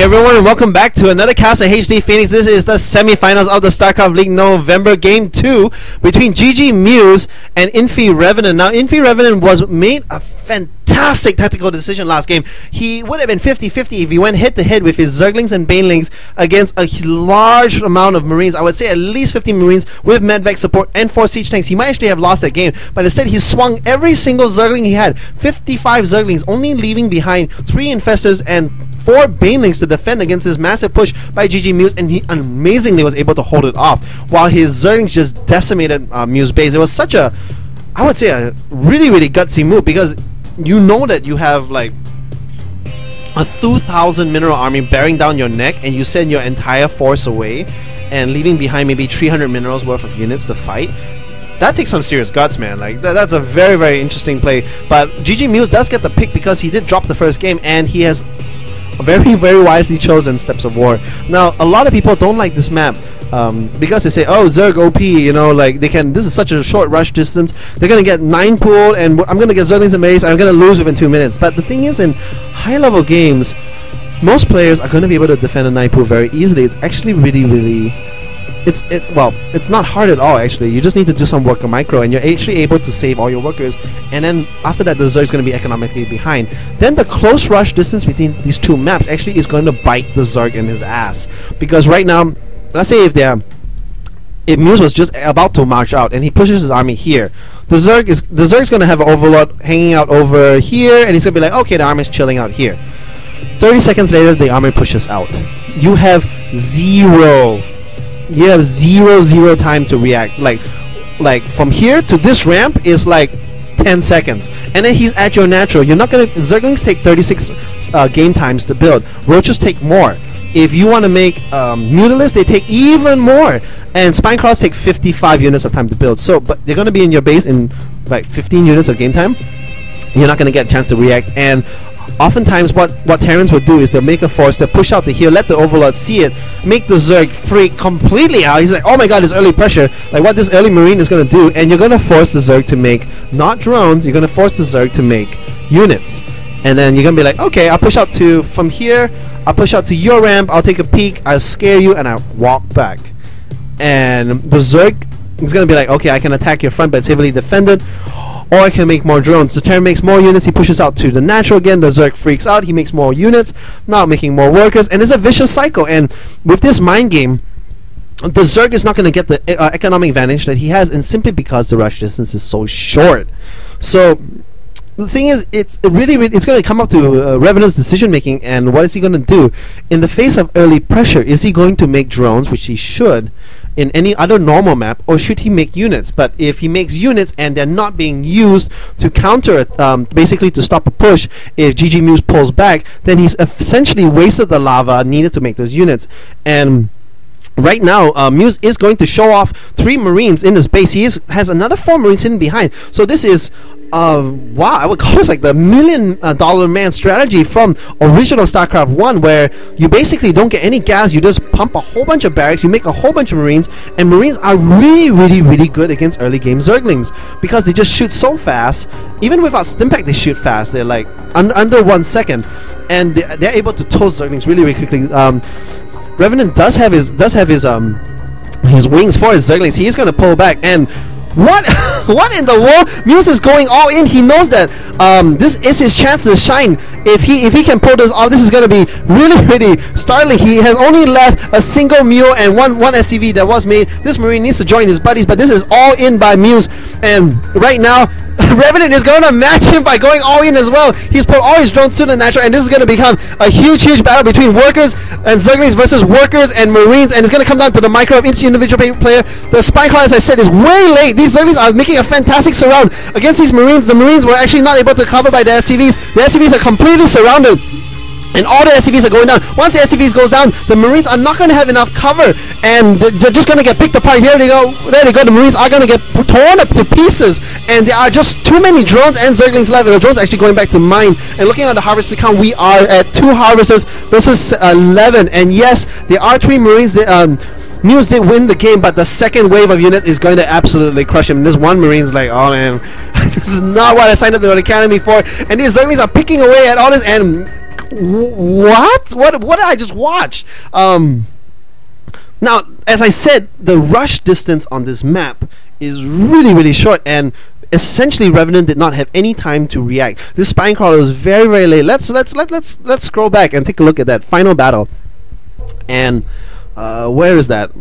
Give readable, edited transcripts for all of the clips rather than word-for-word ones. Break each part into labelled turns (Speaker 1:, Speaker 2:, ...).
Speaker 1: Hey everyone, and welcome back to another cast of HD Phoenix. This is the semifinals of the Starcraft League November Game 2 between GGmuse and inFiRevenant. Now, inFiRevenant was made a fantastic tactical decision last game. He would have been 50-50 if he went head-to-head with his Zerglings and Banelings against a large amount of Marines. I would say at least 50 Marines with medvac support and 4 siege tanks. He might actually have lost that game, but instead he swung every single Zergling he had. 55 Zerglings, only leaving behind 3 Infestors and 4 Banelings to defend against this massive push by GGmuse, and he amazingly was able to hold it off while his Zerglings just decimated Muse base. It was such a, I would say, a really gutsy move, because you know that you have like a 2,000 mineral army bearing down your neck, and you send your entire force away and leaving behind maybe 300 minerals worth of units to fight. That takes some serious guts, man. Like that's a very interesting play. But GGmuse does get the pick because he did drop the first game, and he has very wisely chosen Steps of War. Now, a lot of people don't like this map because they say, oh, Zerg OP, you know, like they can, this is such a short rush distance, they're gonna get 9 pool and I'm gonna get Zerglings and base, I'm gonna lose within 2 minutes. But the thing is, in high level games, most players are gonna be able to defend a 9 pool very easily. It's actually really it's not hard at all. Actually, you just need to do some worker micro, and you're actually able to save all your workers, and then after that the Zerg is going to be economically behind. Then the close rush distance between these two maps actually is going to bite the Zerg in his ass, because right now, let's say if Muse was just about to march out and he pushes his army here, the Zerg is going to have an overlord hanging out over here, and he's going to be like, okay, the army is chilling out here. 30 seconds later the army pushes out. You have zero time to react. Like from here to this ramp is like 10 seconds, and then he's at your natural. You're not gonna, Zerglings take 36 game times to build. Roaches take more. If you want to make Mutalisks, they take even more, and Spineclaws take 55 units of time to build. So, but they're gonna be in your base in like 15 units of game time. You're not gonna get a chance to react, and oftentimes what Terrans would do is they'll make a force, they'll push out the heal, let the Overlord see it, make the Zerg freak completely out. He's like, oh my god, this early pressure, like what this early Marine is going to do, and you're going to force the Zerg to make, not drones, you're going to force the Zerg to make units. And then you're going to be like, okay, I'll push out to, from here, I'll push out to your ramp, I'll take a peek, I'll scare you, and I'll walk back. And the Zerg is going to be like, okay, I can attack your front, but it's heavily defended, or I can make more drones. The Terran makes more units, he pushes out to the natural again, the Zerg freaks out, he makes more units, now making more workers, and it's a vicious cycle. And with this mind game, the Zerg is not going to get the economic advantage that he has, and simply because the rush distance is so short. So the thing is, it's going to come up to Revenant's decision making, and what is he going to do in the face of early pressure? Is he going to make drones, which he should in any other normal map, or should he make units? But if he makes units and they're not being used to counter it, basically to stop a push, if GGmuse pulls back, then he's essentially wasted the lava needed to make those units. And right now, Muse is going to show off 3 Marines in his base. He has another 4 Marines hidden behind. So this is wow, I would call this like the $1 million man strategy from original StarCraft 1, where you basically don't get any gas, you just pump a whole bunch of barracks, you make a whole bunch of Marines, and Marines are really good against early game Zerglings, because they just shoot so fast. Even without Stimpack they shoot fast, they're like under 1 second, and they're able to toast Zerglings really quickly. Revenant does have his wings for his Zerglings. He's going to pull back, and what in the world? Muse is going all in. He knows that this is his chance to shine. If he can pull this off, this is going to be really startling. He has only left a single Mule and one SCV that was made. This Marine needs to join his buddies, but this is all in by Muse, and right now Revenant is going to match him by going all in as well. He's put all his drones to the natural, and this is going to become a huge battle between workers and Zerglings versus workers and Marines, and it's going to come down to the micro of each individual player. The Spineclaw, as I said, is way late. These Zerglings are making a fantastic surround against these Marines. The Marines were actually not able to cover by the SCVs. The SCVs are completely surrounded, and all the SCVs are going down. Once the SCVs goes down, the Marines are not going to have enough cover, and they're just going to get picked apart. Here they go, there they go. The Marines are going to get torn up to pieces, and there are just too many drones and Zerglings left. The drones actually going back to mine, and looking at the harvester count, we are at 2 harvesters versus 11, and yes, there are 3 Marines that, Muse did win the game, but the second wave of units is going to absolutely crush him. This one Marine's like, oh man, this is not what I signed up to the academy for, and these Zerglings are picking away at all this, and What? What did I just watch? Now, as I said, the rush distance on this map is really short, and essentially Revenant did not have any time to react. This spine crawler was very late. Let's scroll back and take a look at that final battle. And where is that?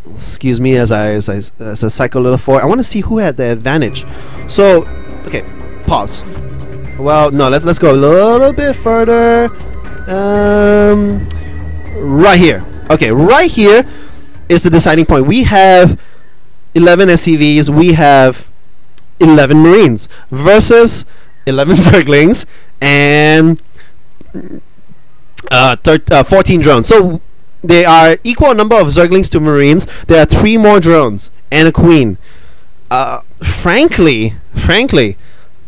Speaker 1: Excuse me as I cycle a little forward. I want to see who had the advantage. So, okay, pause. Well, no, let's go a little bit further. Right here. Okay, right here is the deciding point. We have 11 SCVs. We have 11 Marines versus 11 Zerglings and 14 drones. So they are equal number of Zerglings to Marines. There are 3 more drones and a queen. Frankly,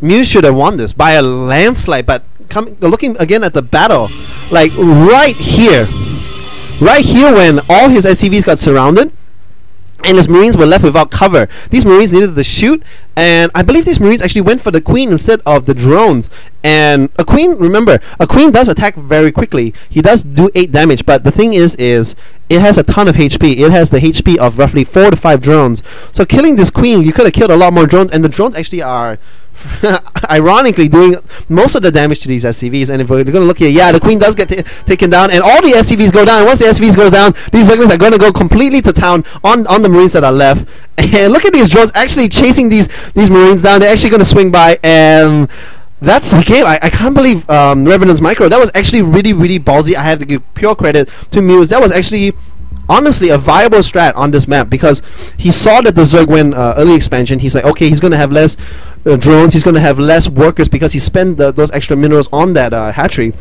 Speaker 1: Muse should have won this by a landslide. But looking again at the battle, like right here when all his SCVs got surrounded and his Marines were left without cover, these Marines needed to shoot, and I believe these Marines actually went for the queen instead of the drones. And a queen, remember, a queen does attack very quickly. He does do 8 damage, but the thing is it has a ton of HP. It has the HP of roughly 4 to 5 drones. So killing this queen, you could have killed a lot more drones, and the drones actually are ironically doing most of the damage to these SCVs. And if we're going to look here, yeah, the queen does get taken down, and all the SCVs go down. And once the SCVs go down, these Zerglings are going to go completely to town on the Marines that are left. And look at these drones actually chasing these Marines down. They're actually going to swing by, and that's the game. I can't believe Revenant's micro. That was actually really ballsy. I have to give pure credit to Muse. That was actually honestly a viable strat on this map, because he saw that the Zerg went early expansion. He's like, okay, he's going to have less drones, he's going to have less workers because he spent those extra minerals on that hatchery,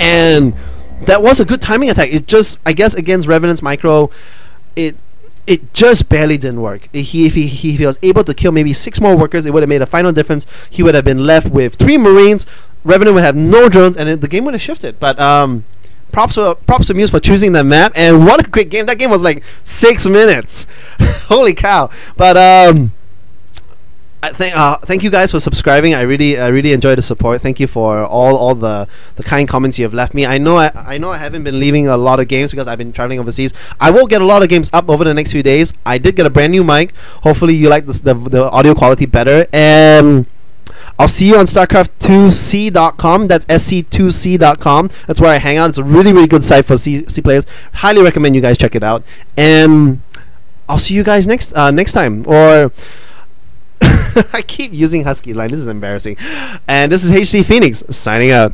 Speaker 1: and that was a good timing attack. It just, I guess, against Revenant's micro, it just barely didn't work. If he was able to kill maybe 6 more workers, it would have made a final difference. He would have been left with 3 Marines, Revenant would have no drones, and the game would have shifted. But props to Muse for choosing that map, and what a great game. That game was like 6 minutes. Holy cow. But thank you guys for subscribing. I really enjoy the support. Thank you for all the kind comments you have left me. I know I haven't been leaving a lot of games because I've been traveling overseas. I will get a lot of games up over the next few days. I did get a brand new mic. Hopefully you like the audio quality better, and I'll see you on StarCraft2C.com. That's SC2C.com. That's where I hang out. It's a really good site for C players. Highly recommend you guys check it out. And I'll see you guys next time. Or I keep using Husky line. This is embarrassing. And this is HD Phoenix signing out.